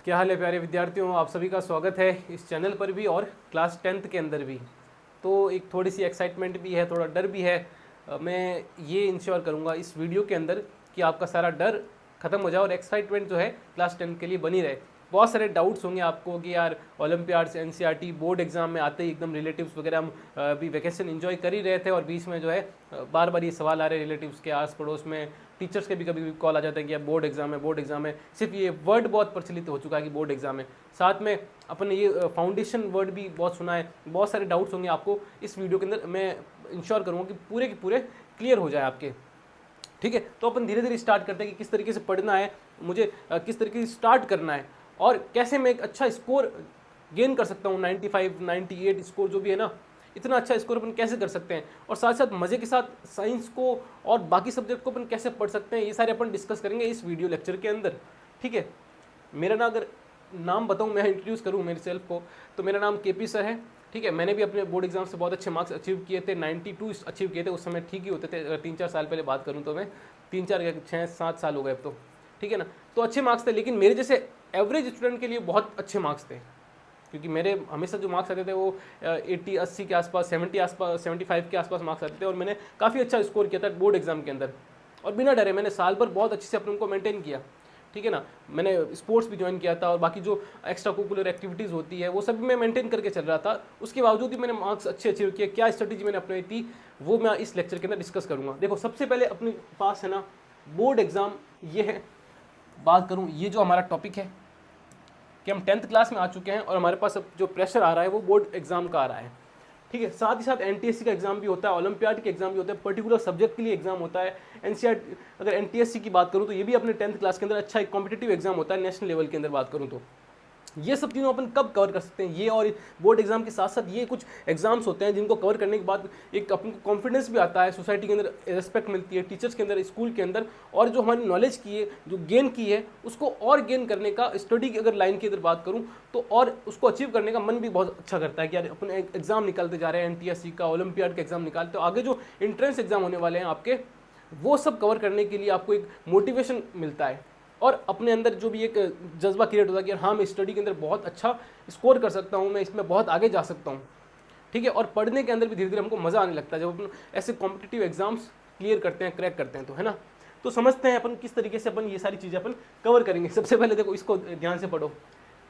क्या हाल है प्यारे विद्यार्थियों, आप सभी का स्वागत है इस चैनल पर भी और क्लास 10th के अंदर भी। तो एक थोड़ी सी एक्साइटमेंट भी है, थोड़ा डर भी है। मैं ये इंश्योर करूँगा इस वीडियो के अंदर कि आपका सारा डर ख़त्म हो जाए और एक्साइटमेंट जो है क्लास 10 के लिए बनी रहे। बहुत सारे डाउट्स होंगे आपको कि यार ओलंपियाड्स, एनसीईआरटी, बोर्ड एग्जाम में आते ही एकदम रिलेटिव्स वगैरह हम अभी वैकेशन एंजॉय कर ही रहे थे और बीच में जो है बार बार ये सवाल आ रहे रिलेटिव्स के, आस पड़ोस में टीचर्स के भी कभी कॉल आ जाता है कि यार बोर्ड एग्जाम है, बोर्ड एग्जाम है। सिर्फ ये वर्ड बहुत प्रचलित हो चुका है कि बोर्ड एग्जाम है, साथ में अपन ये फाउंडेशन वर्ड भी बहुत सुना है। बहुत सारे डाउट्स होंगे आपको इस वीडियो के अंदर, मैं इंश्योर करूँगा कि पूरे के पूरे क्लियर हो जाए आपके। ठीक है, तो अपन धीरे धीरे स्टार्ट करते हैं कि किस तरीके से पढ़ना है, मुझे किस तरीके से स्टार्ट करना है और कैसे मैं एक अच्छा स्कोर गेन कर सकता हूँ। 95, 98 स्कोर जो भी है ना, इतना अच्छा स्कोर अपन कैसे कर सकते हैं और साथ साथ मज़े के साथ साइंस को और बाकी सब्जेक्ट को अपन कैसे पढ़ सकते हैं, ये सारे अपन डिस्कस करेंगे इस वीडियो लेक्चर के अंदर। ठीक है, मेरा ना अगर नाम बताऊँ, मैं इंट्रोड्यूस करूँ मेरे सेल्फ को, तो मेरा नाम केपी सर है। ठीक है, मैंने भी अपने बोर्ड एग्जाम से बहुत अच्छे मार्क्स अचीव किए थे, 92 अचीव किए थे। उस समय ठीक ही होते थे, 3-4 साल पहले बात करूँ तो मैं 3-4-6-7 साल हो गए अब तो। ठीक है ना, तो अच्छे मार्क्स थे, लेकिन मेरे जैसे एवरेज स्टूडेंट के लिए बहुत अच्छे मार्क्स थे, क्योंकि मेरे हमेशा जो मार्क्स आते थे वो 80-80 के आसपास, 75 के आसपास मार्क्स आते थे और मैंने काफ़ी अच्छा स्कोर किया था बोर्ड एग्जाम के अंदर। और बिना डरे मैंने साल भर बहुत अच्छे से अपने उनको मेंटेन किया। ठीक है ना, मैंने स्पोर्ट्स भी ज्वाइन किया था और बाकी जो एक्स्ट्रा करिकुलर एक्टिविटीज़ होती है वो सब भी मैं मेंटेन करके चल रहा था। उसके बावजूद भी मैंने मार्क्स अच्छे अचीव किए। क्या स्ट्रेटेजी मैंने अपनाई थी वो मैं इस लेक्चर के अंदर डिस्कस करूँगा। देखो, सबसे पहले अपने पास है ना बोर्ड एग्ज़ाम, ये है। बात करूँ, ये जो हमारा टॉपिक है कि हम 10th क्लास में आ चुके हैं और हमारे पास अब जो प्रेशर आ रहा है वो बोर्ड एग्जाम का आ रहा है। ठीक है, साथ ही साथ एनटीएससी का एग्जाम भी होता है, ओलंपियाड के एग्जाम भी होते हैं, पर्टिकुलर सब्जेक्ट के लिए एग्जाम होता है। एनसीईआरटी, अगर एनटीएससी की बात करूँ तो ये भी अपने 10th क्लास के अंदर अच्छा एक कॉम्पिटिटिव एग्जाम होता है नेशनल लेवल के अंदर बात करूँ तो। ये सब चीज़ों अपन कब कवर कर सकते हैं, ये और बोर्ड एग्जाम के साथ साथ ये कुछ एग्जाम्स होते हैं जिनको कवर करने के बाद एक अपन को कॉन्फिडेंस भी आता है, सोसाइटी के अंदर रिस्पेक्ट मिलती है, टीचर्स के अंदर, स्कूल के अंदर, और जो हमारी नॉलेज की है, जो गेन की है, उसको और गेन करने का, स्टडी की अगर लाइन की अगर बात करूँ तो और उसको अचीव करने का मन भी बहुत अच्छा करता है कि यार अपन एग्जाम निकालते जा रहे हैं, एनटीएससी का, ओलंपियाड का एग्जाम निकालते, तो आगे जो एंट्रेंस एग्जाम होने वाले हैं आपके, वो सब कवर करने के लिए आपको एक मोटिवेशन मिलता है और अपने अंदर जो भी एक जज्बा क्रिएट होता है कि हाँ, मैं स्टडी के अंदर बहुत अच्छा स्कोर कर सकता हूँ, मैं इसमें बहुत आगे जा सकता हूँ। ठीक है, और पढ़ने के अंदर भी धीरे धीरे हमको मज़ा आने लगता है जब अपन ऐसे कॉम्पिटिटिव एग्जाम्स क्लियर करते हैं, क्रैक करते हैं, तो है ना। तो समझते हैं अपन किस तरीके से अपन ये सारी चीज़ें अपन कवर करेंगे। सबसे पहले देखो, इसको ध्यान से पढ़ो।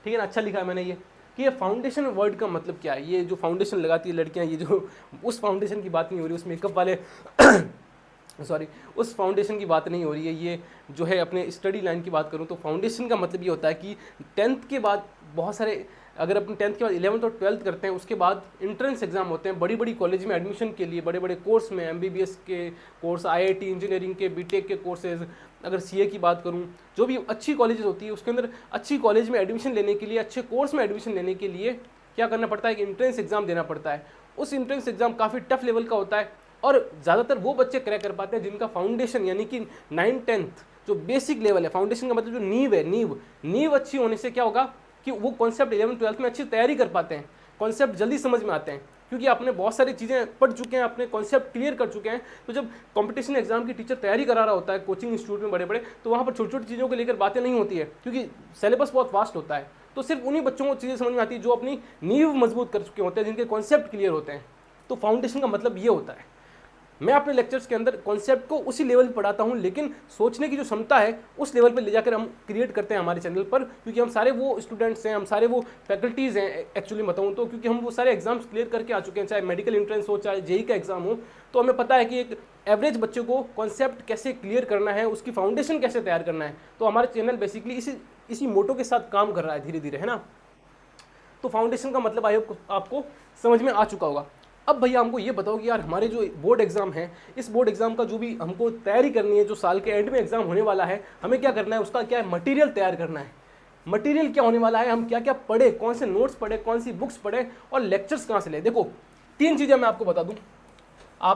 ठीक है ना, अच्छा लिखा है मैंने ये कि ये फाउंडेशन वर्ड का मतलब क्या है। ये जो फाउंडेशन लगाती है लड़कियाँ, ये जो उस फाउंडेशन की बात नहीं हो रही, उस मेकअप वाले सॉरी, उस फाउंडेशन की बात नहीं हो रही है। ये जो है अपने स्टडी लाइन की बात करूँ तो फाउंडेशन का मतलब ये होता है कि 10th के बाद बहुत सारे, अगर अपन 10th के बाद 11th और 12th करते हैं, उसके बाद इंट्रेंस एग्जाम होते हैं बड़ी बड़ी कॉलेज में एडमिशन के लिए, बड़े बड़े कोर्स में, एमबीबीएस के कोर्स, आईआईटी इंजीनियरिंग के, बीटेक के कोर्सेज, अगर सीए की बात करूँ, जो भी अच्छी कॉलेजेस होती है उसके अंदर अच्छी कॉलेज में एडमिशन लेने के लिए, अच्छे कोर्स में एडमिशन लेने के लिए क्या करना पड़ता है कि इंट्रेंस एग्जाम देना पड़ता है। उस इंट्रेंस एग्जाम काफ़ी टफ लेवल का होता है और ज़्यादातर वो बच्चे क्रैक कर पाते हैं जिनका फाउंडेशन यानी कि 9th-10th जो बेसिक लेवल है, फाउंडेशन का मतलब जो नींव है, नींव अच्छी होने से क्या होगा कि वो कॉन्सेप्ट 11th-12th में अच्छी तैयारी कर पाते हैं, कॉन्सेप्ट जल्दी समझ में आते हैं, क्योंकि आपने बहुत सारी चीज़ें पढ़ चुके हैं, अपने कॉन्सेप्ट क्लियर कर चुके हैं। तो जब कंपटीशन एग्जाम की टीचर तैयारी करा रहा होता है कोचिंग इंस्टीट्यूट में बड़े बड़े, तो वहाँ पर छोटी छोटी चीज़ों को लेकर बातें नहीं होती है, क्योंकि सिलेबस बहुत वास्ट होता है। तो सिर्फ उन्हीं बच्चों को चीज़ें समझ में आती है जो अपनी नींव मजबूत कर चुके होते हैं, जिनके कॉन्सेप्ट क्लियर होते हैं। तो फाउंडेशन का मतलब ये होता है। मैं अपने लेक्चर्स के अंदर कॉन्सेप्ट को उसी लेवल पर पढ़ाता हूं, लेकिन सोचने की जो क्षमता है उस लेवल पर ले जाकर हम क्रिएट करते हैं हमारे चैनल पर, क्योंकि हम सारे वो स्टूडेंट्स हैं, हम सारे वो फैकल्टीज़ हैं एक्चुअली बताऊं तो, क्योंकि हम वो सारे एग्जाम्स क्लियर करके आ चुके हैं, चाहे मेडिकल एंट्रेंस हो, चाहे जेई का एग्जाम हो। तो हमें पता है कि एक एवरेज बच्चे को कॉन्सेप्ट कैसे क्लियर करना है, उसकी फाउंडेशन कैसे तैयार करना है। तो हमारा चैनल बेसिकली इसी मोटो के साथ काम कर रहा है धीरे धीरे, है ना। तो फाउंडेशन का मतलब आई होप आपको समझ में आ चुका होगा। अब भैया हमको ये बताओ कि यार हमारे जो बोर्ड एग्जाम है, इस बोर्ड एग्जाम का जो भी हमको तैयारी करनी है, जो साल के एंड में एग्जाम होने वाला है, हमें क्या करना है, उसका क्या है, मटेरियल तैयार करना है। मटेरियल क्या होने वाला है, हम क्या क्या पढ़े, कौन से नोट्स पढ़े, कौन सी बुक्स पढ़े और लेक्चर्स कहाँ से ले। देखो, 3 चीज़ें मैं आपको बता दूँ।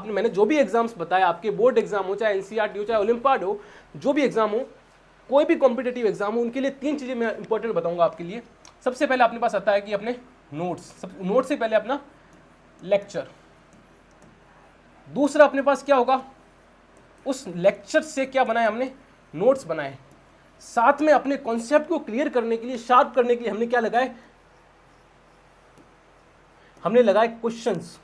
मैंने जो भी एग्जाम्स बताया, आपके बोर्ड एग्जाम हो, चाहे एनसीईआरटी हो, चाहे ओलंपियाड हो, जो भी एग्जाम हो, कोई भी कॉम्पिटेटिव एग्जाम हो, उनके लिए 3 चीज़ें मैं इंपॉर्टेंट बताऊँगा आपके लिए। सबसे पहले अपने पास आता है कि अपने नोट्स से पहले अपना लेक्चर। दूसरा अपने पास क्या होगा, उस लेक्चर से क्या बनाए हमने, नोट्स बनाए। साथ में अपने कॉन्सेप्ट को क्लियर करने के लिए, शार्प करने के लिए हमने क्या लगाए, हमने लगाए क्वेश्चंस।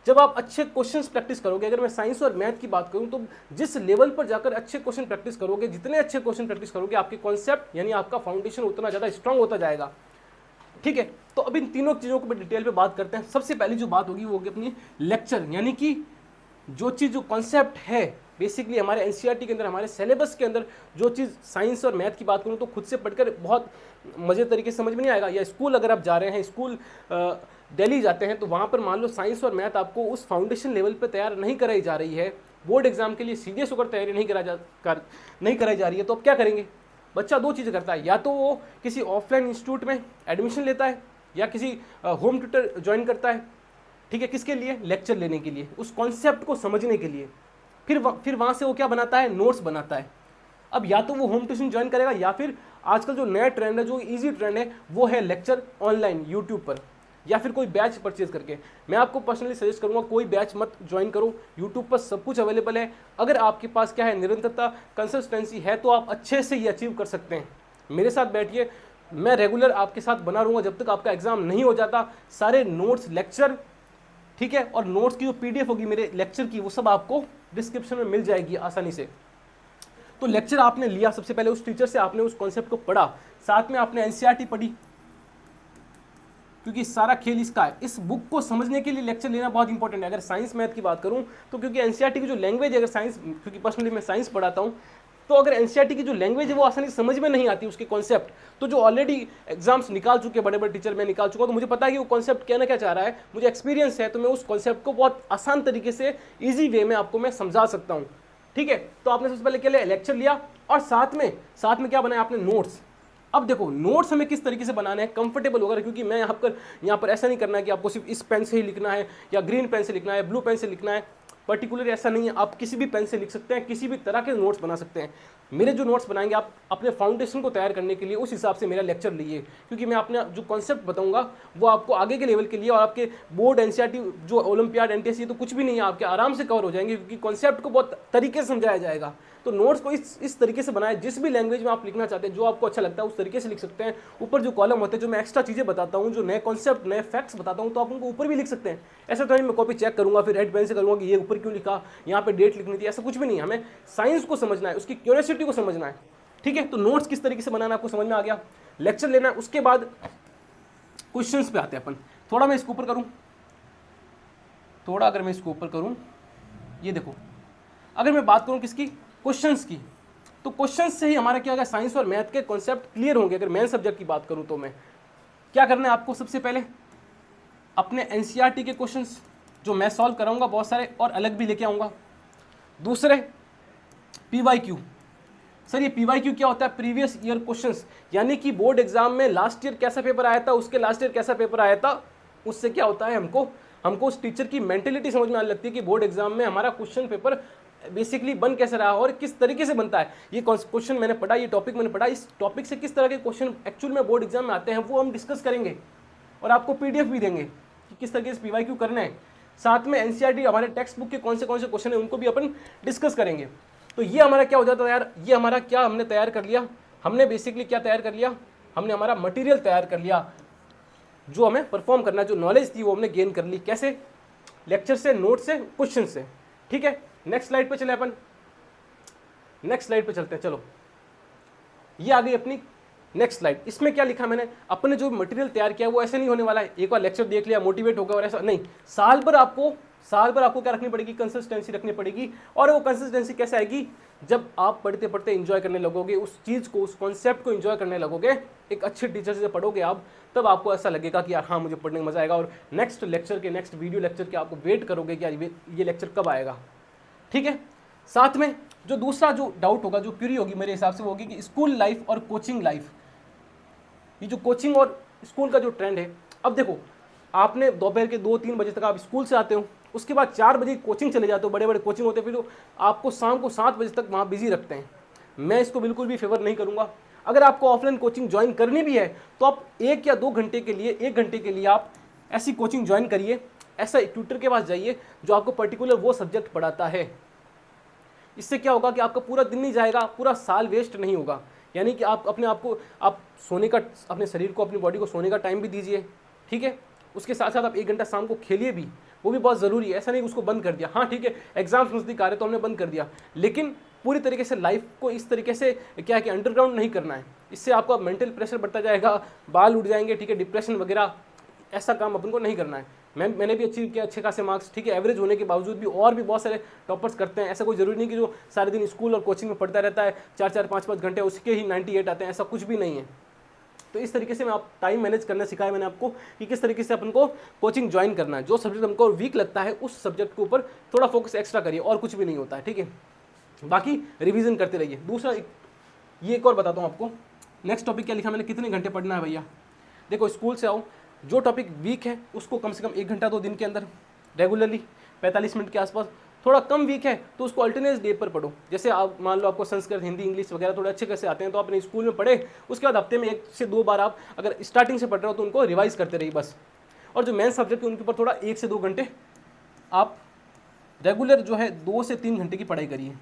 जब आप अच्छे क्वेश्चंस प्रैक्टिस करोगे, अगर मैं साइंस और मैथ की बात करूं तो जिस लेवल पर जाकर अच्छे क्वेश्चन प्रैक्टिस करोगे, जितने अच्छे क्वेश्चन प्रैक्टिस करोगे, आपके कॉन्सेप्ट यानी आपका फाउंडेशन उतना ज़्यादा स्ट्रांग होता जाएगा। ठीक है, तो अब इन तीनों चीज़ों को डिटेल पे बात करते हैं। सबसे पहली जो बात होगी वो होगी अपनी लेक्चर, यानी कि जो चीज़, जो कॉन्सेप्ट है बेसिकली हमारे एनसीईआरटी के अंदर, हमारे सिलेबस के अंदर, जो चीज़ साइंस और मैथ की बात करूँ तो खुद से पढ़कर बहुत मज़े तरीके से समझ में नहीं आएगा। या स्कूल अगर आप जा रहे हैं, स्कूल दिल्ली जाते हैं, तो वहाँ पर मान लो साइंस और मैथ आपको उस फाउंडेशन लेवल पर तैयार नहीं कराई जा रही है, बोर्ड एग्जाम के लिए सीरियस होकर तैयारी नहीं कराई जा रही है, तो अब क्या करेंगे? बच्चा दो चीज़ें करता है, या तो वो किसी ऑफलाइन इंस्टीट्यूट में एडमिशन लेता है या किसी होम ट्यूटर ज्वाइन करता है। ठीक है, किसके लिए? लेक्चर लेने के लिए, उस कॉन्सेप्ट को समझने के लिए। फिर वहाँ से वो क्या बनाता है? नोट्स बनाता है। अब या तो वो होम ट्यूशन ज्वाइन करेगा, या फिर आजकल जो नया ट्रेंड है, जो इजी ट्रेंड है, वो है लेक्चर ऑनलाइन यूट्यूब पर, या फिर कोई बैच परचेज करके। मैं आपको पर्सनली सजेस्ट करूंगा कोई बैच मत ज्वाइन करो, यूट्यूब पर सब कुछ अवेलेबल है। अगर आपके पास क्या है, निरंतरता, कंसिस्टेंसी है, तो आप अच्छे से ये अचीव कर सकते हैं। मेरे साथ बैठिए, मैं रेगुलर आपके साथ बना रहूँगा जब तक आपका एग्जाम नहीं हो जाता। सारे नोट्स, लेक्चर, ठीक है, और नोट्स की जो पीडीएफ होगी मेरे लेक्चर की, वो सब आपको डिस्क्रिप्शन में मिल जाएगी आसानी से। तो लेक्चर आपने लिया, सबसे पहले उस टीचर से आपने उस कॉन्सेप्ट को पढ़ा, साथ में आपने एनसीईआरटी पढ़ी, क्योंकि सारा खेल इसका है। इस बुक को समझने के लिए लेक्चर लेना बहुत इंपॉर्टेंट है। अगर साइंस मैथ की बात करूं तो क्योंकि एनसीईआरटी की जो लैंग्वेज है, अगर साइंस, क्योंकि पर्सनली मैं साइंस पढ़ाता हूं, तो अगर एनसीईआरटी की जो लैंग्वेज है वो आसानी से समझ में नहीं आती, उसके कॉन्सेप्ट, तो जो ऑलरेडी एग्जाम्स निकाल चुके, बड़े बड़े टीचर मैं निकाल चुका हूं, तो मुझे पता है कि वो कॉन्सेप्ट क्या ना क्या चाह रहा है, मुझे एक्सपीरियंस है, तो मैं उस कॉन्सेप्ट को बहुत आसान तरीके से, ईजी वे में आपको मैं समझा सकता हूँ। ठीक है, तो आपने सबसे पहले क्या लिया? लेक्चर लिया, और साथ में क्या बनाया आपने? नोट्स। अब देखो नोट्स हमें किस तरीके से बनाना है, कंफर्टेबल होगा, क्योंकि मैं यहाँ पर ऐसा नहीं करना है कि आपको सिर्फ इस पेन से ही लिखना है, या ग्रीन पेन से लिखना है, ब्लू पेन से लिखना है, पर्टिकुलर ऐसा नहीं है। आप किसी भी पेन से लिख सकते हैं, किसी भी तरह के नोट्स बना सकते हैं। मेरे जो नोट्स बनाएंगे आप अपने फाउंडेशन को तैयार करने के लिए, उस हिसाब से मेरा लेक्चर लीजिए, क्योंकि मैं अपना जो कॉन्सेप्ट बताऊंगा वो आपको आगे के लेवल के लिए, और आपके बोर्ड, एनसीईआरटी, जो ओलंपियाड, एनटीएससी, तो कुछ भी नहीं है, आपके आराम से कवर हो जाएंगे, क्योंकि कॉन्सेप्ट को बहुत तरीके से समझाया जाएगा। तो नोट्स को इस तरीके से बनाए, जिस भी लैंग्वेज में आप लिखना चाहते हैं, जो आपको अच्छा लगता है उस तरीके से लिख सकते हैं। ऊपर जो कॉलम होते हैं, जो मैं एक्स्ट्रा चीज़ें बताता हूँ, जो नए कॉन्सेप्ट, नए फैक्ट्स बताता हूँ, तो आप उनको ऊपर भी लिख सकते हैं। ऐसा तो नहीं मैं कॉपी चेक करूँगा फिर रेड पेन से करूँगा कि ये ऊपर क्यों लिखा, यहाँ पे डेट लिखनी थी, ऐसा कुछ भी नहीं है। हमें साइंस को समझना है, उसकी क्यूरियोसिटी को समझना है। ठीक है, तो नोट्स किस तरीके से बनाना आपको समझ में आ गया, लेक्चर लेना है। उसके बाद क्वेश्चंस पे आते हैं अपन। थोड़ा मैं इसको ऊपर करूं, अगर मैं इसको ऊपर करूं, ये देखो, अगर मैं बात करूं किसकी? क्वेश्चंस की, तो क्वेश्चंस से ही हमारा क्या होगा? साइंस और मैथ के कॉन्सेप्ट क्लियर होंगे। अगर मेन सब्जेक्ट की बात करूं तो मैं क्या करना है आपको? सबसे पहले अपने एनसीईआरटी के क्वेश्चंस जो मैं सॉल्व कराऊंगा बहुत सारे, और अलग भी लेके आऊंगा। दूसरे पीवाईक्यू। सर ये पीवाईक्यू क्या होता है? प्रीवियस ईयर क्वेश्चंस, यानी कि बोर्ड एग्जाम में लास्ट ईयर कैसा पेपर आया था, उसके लास्ट ईयर कैसा पेपर आया था, उससे क्या होता है, हमको उस टीचर की मेंटेलिटी समझ में आने लगती है कि बोर्ड एग्जाम में हमारा क्वेश्चन पेपर बेसिकली बन कैसे रहा और किस तरीके से बनता है। ये क्वेश्चन मैंने पढ़ा, ये टॉपिक मैंने पढ़ा, इस टॉपिक से किस तरह के क्वेश्चन एक्चुअल में बोर्ड एग्जाम में आते हैं, वो हम डिस्कस करेंगे, और आपको पीडीएफ भी देंगे कि किस तरीके से पीवाईक्यू करना है। साथ में एनसीईआरटी, हमारे टेक्स्ट बुक के कौन से क्वेश्चन है, उनको भी अपन डिस्कस करेंगे। तो ये हमारा क्या हो जाता है यार, ये हमारा क्या हमने तैयार कर लिया, हमने बेसिकली क्या तैयार कर लिया, हमने हमारा मटेरियल तैयार कर लिया, जो हमें परफॉर्म करना है, जो नॉलेज थी वो हमने गेन कर ली। कैसे? लेक्चर से, नोट से, क्वेश्चन से। ठीक है, नेक्स्ट स्लाइड पे चले अपन, नेक्स्ट स्लाइड पे चलते हैं। चलो, ये आ गई अपनी नेक्स्ट स्लाइड। इसमें क्या लिखा मैंने, अपने जो मटेरियल तैयार किया वो ऐसे नहीं होने वाला है एक बार लेक्चर देख लिया मोटिवेट हो गया और ऐसा नहीं। साल भर आपको क्या रखनी पड़ेगी? कंसिस्टेंसी रखनी पड़ेगी। और वो कंसिस्टेंसी कैसे आएगी? जब आप पढ़ते पढ़ते एंजॉय करने लगोगे उस चीज़ को, उस कॉन्सेप्ट को एंजॉय करने लगोगे, एक अच्छे टीचर से पढ़ोगे आप, तब आपको ऐसा लगेगा कि यार हाँ मुझे पढ़ने में मजा आएगा, और नेक्स्ट लेक्चर के, नेक्स्ट वीडियो लेक्चर के आपको वेट करोगे कि यार ये लेक्चर कब आएगा। ठीक है, साथ में जो दूसरा जो डाउट होगा, जो क्यूरी होगी मेरे हिसाब से, वो होगी कि स्कूल लाइफ और कोचिंग लाइफ, ये जो कोचिंग और स्कूल का जो ट्रेंड है। अब देखो, आपने दोपहर के 2-3 बजे तक आप स्कूल से आते हो, उसके बाद 4 बजे कोचिंग चले जाते हो, बड़े बड़े कोचिंग होते हैं, फिर तो आपको शाम को 7 बजे तक वहाँ बिजी रखते हैं। मैं इसको बिल्कुल भी फेवर नहीं करूँगा। अगर आपको ऑफलाइन कोचिंग ज्वाइन करनी भी है तो आप 1 या 2 घंटे के लिए आप ऐसी कोचिंग ज्वाइन करिए, ऐसा ट्यूटर के पास जाइए जो आपको पर्टिकुलर वो सब्जेक्ट पढ़ाता है, इससे क्या होगा कि आपका पूरा दिन नहीं जाएगा, पूरा साल वेस्ट नहीं होगा। यानी कि आप अपने आप को, आप सोने का, अपने शरीर को, अपनी बॉडी को सोने का टाइम भी दीजिए, ठीक है। उसके साथ साथ आप 1 घंटा शाम को खेलिए भी, वो भी बहुत ज़रूरी है। ऐसा नहीं उसको बंद कर दिया, हाँ ठीक है एग्जाम्स नज़दीक आ रहे तो हमने बंद कर दिया, लेकिन पूरी तरीके से लाइफ को इस तरीके से क्या है कि अंडरग्राउंड नहीं करना है। इससे आपका मेंटल प्रेशर बढ़ता जाएगा, बाल उड़ जाएंगे, ठीक है, डिप्रेशन वगैरह, ऐसा काम अपन को नहीं करना है। मैंने भी अचीव किया अच्छे खासे मार्क्स, ठीक है, एवरेज होने के बावजूद भी, और भी बहुत सारे टॉपर्स करते हैं। ऐसा कोई ज़रूरी नहीं कि जो सारे दिन स्कूल और कोचिंग में पढ़ता रहता है 4-4 5-5 घंटे उसके ही 98 आते हैं, ऐसा कुछ भी नहीं है। तो इस तरीके से मैं आप टाइम मैनेज करना सिखाया मैंने आपको कि किस तरीके से अपन को कोचिंग ज्वाइन करना है। जो सब्जेक्ट हमको वीक लगता है उस सब्जेक्ट के ऊपर थोड़ा फोकस एक्स्ट्रा करिए, और कुछ भी नहीं होता है, ठीक है। बाकी रिवीजन करते रहिए। दूसरा ये एक और बताता हूँ आपको, नेक्स्ट टॉपिक क्या लिखा मैंने, कितने घंटे पढ़ना है भैया। देखो स्कूल से आओ, जो टॉपिक वीक है उसको कम से कम 1 घंटा 2 दिन के अंदर रेगुलरली 45 मिनट के आसपास। थोड़ा कम वीक है तो उसको अल्टरनेट डे पर पढ़ो। जैसे आप मान लो आपको संस्कृत, हिंदी, इंग्लिश वगैरह थोड़े अच्छे कैसे आते हैं तो आपने स्कूल में पढ़े, उसके बाद हफ्ते में 1 से 2 बार आप अगर स्टार्टिंग से पढ़ रहे हो तो उनको रिवाइज करते रहिए बस। और जो मेन सब्जेक्ट है उनके ऊपर थोड़ा 1 से 2 घंटे आप रेगुलर जो है 2 से 3 घंटे की पढ़ाई करिए।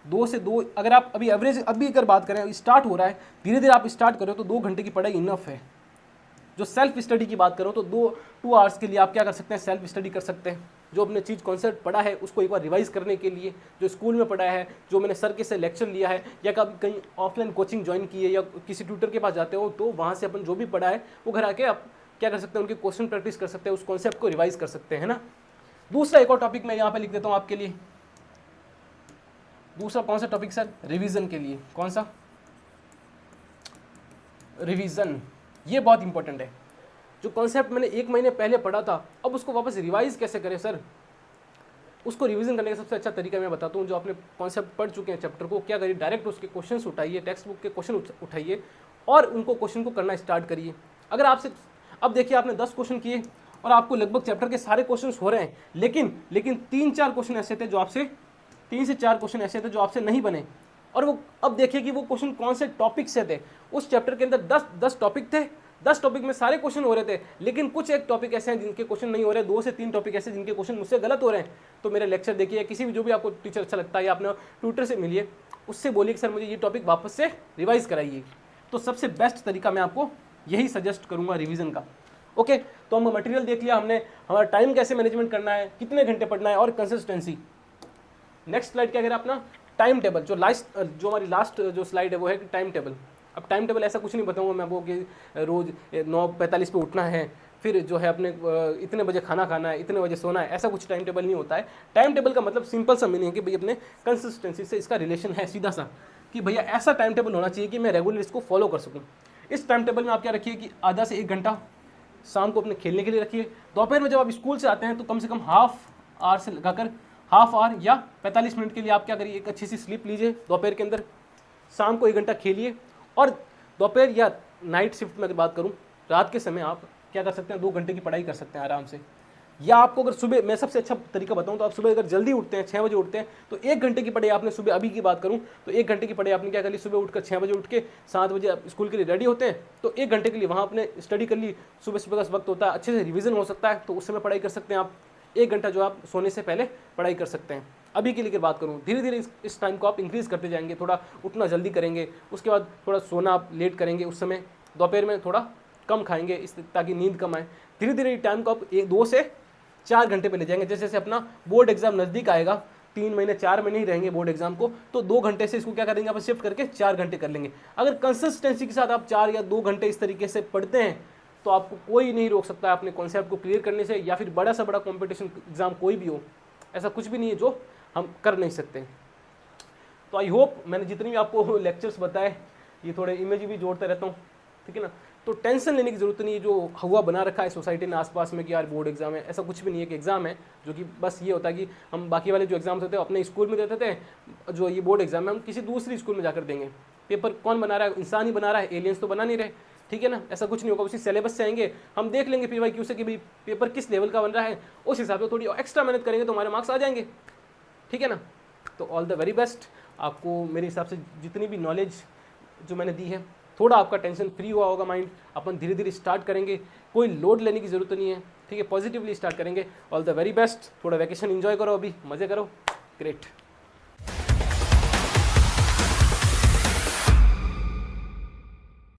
2 से 2, अगर आप अभी एवरेज अभी अगर बात करें, स्टार्ट हो रहा है धीरे धीरे आप स्टार्ट करो तो 2 घंटे की पढ़ाई इनफ है। जो सेल्फ स्टडी की बात करो तो 2 आवर्स के लिए आप क्या कर सकते हैं, सेल्फ स्टडी कर सकते हैं। जो अपने चीज़ कॉन्सेप्ट पढ़ा है उसको एक बार रिवाइज करने के लिए, जो स्कूल में पढ़ा है, जो मैंने सर के से लेक्चर लिया है, या कभी कहीं ऑफलाइन कोचिंग ज्वाइन की है या किसी ट्यूटर के पास जाते हो तो वहाँ से अपन जो भी पढ़ा है वो घर आके आप क्या कर सकते हैं, उनके क्वेश्चन प्रैक्टिस कर सकते हैं, उस कॉन्सेप्ट को रिवाइज कर सकते हैं ना। दूसरा एक और टॉपिक मैं यहाँ पे लिख देता हूँ आपके लिए। दूसरा कौन सा टॉपिक सर, रिवीजन के लिए। कौन सा, रिवीजन। ये बहुत इंपॉर्टेंट है। जो कॉन्सेप्ट मैंने 1 महीने पहले पढ़ा था अब उसको वापस रिवाइज कैसे करें सर। उसको रिवीजन करने का सबसे अच्छा तरीका मैं बताता हूँ। जो आपने कॉन्सेप्ट पढ़ चुके हैं चैप्टर को, क्या करिए, डायरेक्ट उसके क्वेश्चंस उठाइए, टेक्स्ट बुक के क्वेश्चन उठाइए और उनको क्वेश्चन को करना स्टार्ट करिए। अगर आपसे, अब देखिए आपने 10 क्वेश्चन किए और आपको लगभग चैप्टर के सारे क्वेश्चन हो रहे हैं, लेकिन 3-4 क्वेश्चन ऐसे थे जो आपसे, 3 से 4 क्वेश्चन ऐसे थे जो आपसे नहीं बने। और वो अब देखिए कि वो क्वेश्चन कौन से टॉपिक से थे। उस चैप्टर के अंदर 10 टॉपिक थे, 10 टॉपिक में सारे क्वेश्चन हो रहे थे, लेकिन कुछ एक टॉपिक ऐसे हैं जिनके क्वेश्चन नहीं हो रहे, 2 से 3 टॉपिक ऐसे जिनके क्वेश्चन मुझसे गलत हो रहे हैं। तो मेरे लेक्चर देखिए, किसी भी जो भी आपको टीचर अच्छा लगता है या अपने ट्यूटर से मिलिए, उससे बोलिए कि सर मुझे ये टॉपिक वापस से रिवाइज कराइए। तो सबसे बेस्ट तरीका मैं आपको यही सजेस्ट करूंगा रिवीजन का। ओके, तो हम मटेरियल देख लिया हमने, हमारा टाइम कैसे मैनेजमेंट करना है, कितने घंटे पढ़ना है और कंसिस्टेंसी। नेक्स्ट स्लाइड क्या कह रहा है अपना, टाइम टेबल। जो हमारी लास्ट जो स्लाइड है वो है कि टाइम टेबल। अब टाइम टेबल ऐसा कुछ नहीं बताऊंगा मैं आपको कि रोज़ 9:45 पे उठना है, फिर जो है अपने इतने बजे खाना खाना है, इतने बजे सोना है, ऐसा कुछ टाइम टेबल नहीं होता है। टाइम टेबल का मतलब सिंपल सा मीनिंग है कि भाई अपने कंसिस्टेंसी से इसका रिलेशन है सीधा सा, कि भैया ऐसा टाइम टेबल होना चाहिए कि मैं रेगुलर इसको फॉलो कर सकूँ। इस टाइम टेबल में आप क्या रखिए कि आधा से 1 घंटा शाम को अपने खेलने के लिए रखिए। दोपहर में जब आप स्कूल से आते हैं तो कम से कम हाफ आवर से लगाकर हाफ आवर या 45 मिनट के लिए आप क्या करिए, एक अच्छी सी स्लीप लीजिए दोपहर के अंदर। शाम को 1 घंटा खेलिए। और दोपहर या नाइट शिफ्ट में अगर बात करूं, रात के समय आप क्या कर सकते हैं, 2 घंटे की पढ़ाई कर सकते हैं आराम से। या आपको अगर सुबह, मैं सबसे अच्छा तरीका बताऊं तो आप सुबह अगर जल्दी उठते हैं, 6 बजे उठते हैं, तो 1 घंटे की पढ़ाई आपने सुबह, अभी की बात करूं तो 1 घंटे की पढ़ाई आपने क्या कर ली, सुबह उठकर 6 बजे उठ के 7 बजे आप स्कूल के लिए रेडी होते हैं, तो 1 घंटे के लिए वहाँ आपने स्टडी कर ली। सुबह का वक्त होता है, अच्छे से रिविजन हो सकता है, तो उस समय पढ़ाई कर सकते हैं आप। 1 घंटा जो आप सोने से पहले पढ़ाई कर सकते हैं। अभी के लिए बात करूँ, धीरे धीरे इस टाइम को आप इंक्रीज करते जाएंगे। थोड़ा उठना जल्दी करेंगे, उसके बाद थोड़ा सोना आप लेट करेंगे, उस समय दोपहर में थोड़ा कम खाएंगे ताकि नींद कम आए। धीरे धीरे टाइम को आप 2 से 4 घंटे पे ले जाएंगे। जैसे जैसे अपना बोर्ड एग्जाम नज़दीक आएगा, 3 महीने 4 महीने ही रहेंगे बोर्ड एग्जाम को, तो 2 घंटे से इसको क्या करेंगे आप, शिफ्ट करके 4 घंटे कर लेंगे। अगर कंसिस्टेंसी के साथ आप 4 या 2 घंटे इस तरीके से पढ़ते हैं तो आपको कोई नहीं रोक सकता अपने कॉन्सेप्ट को क्लियर करने से, या फिर बड़ा सा बड़ा कॉम्पिटिशन एग्जाम कोई भी हो, ऐसा कुछ भी नहीं है जो हम कर नहीं सकते। तो आई होप मैंने जितनी भी आपको लेक्चर्स बताए, ये थोड़े इमेज भी जोड़ता रहता हूँ, ठीक है ना। तो टेंशन लेने की जरूरत नहीं है। जो हुआ बना रखा है सोसाइटी ने आसपास में कि यार बोर्ड एग्जाम है, ऐसा कुछ भी नहीं है। कि एग्जाम है जो कि बस ये होता है कि हम बाकी वाले जो एग्जाम्स होते हैं अपने स्कूल में देते थे, जो ये बोर्ड एग्जाम है हम किसी दूसरी स्कूल में जाकर देंगे। पेपर कौन बना रहा है, इंसान ही बना रहा है, एलियंस तो बना नहीं रहे, ठीक है ना। ऐसा कुछ नहीं होगा, उसी सिलेबस से आएंगे, हम देख लेंगे PYQ से कि भाई पेपर किस लेवल का बन रहा है, उस हिसाब से थोड़ी एक्स्ट्रा मेहनत करेंगे तो हमारे मार्क्स आ जाएंगे, ठीक है ना। तो ऑल द वेरी बेस्ट आपको। मेरे हिसाब से जितनी भी नॉलेज जो मैंने दी है, थोड़ा आपका टेंशन फ्री हुआ होगा माइंड। अपन धीरे धीरे स्टार्ट करेंगे, कोई लोड लेने की ज़रूरत नहीं है, ठीक है, पॉजिटिवली स्टार्ट करेंगे। All the very best. थोड़ा वैकेशन एंजॉय करो, अभी मज़े करो। ग्रेट।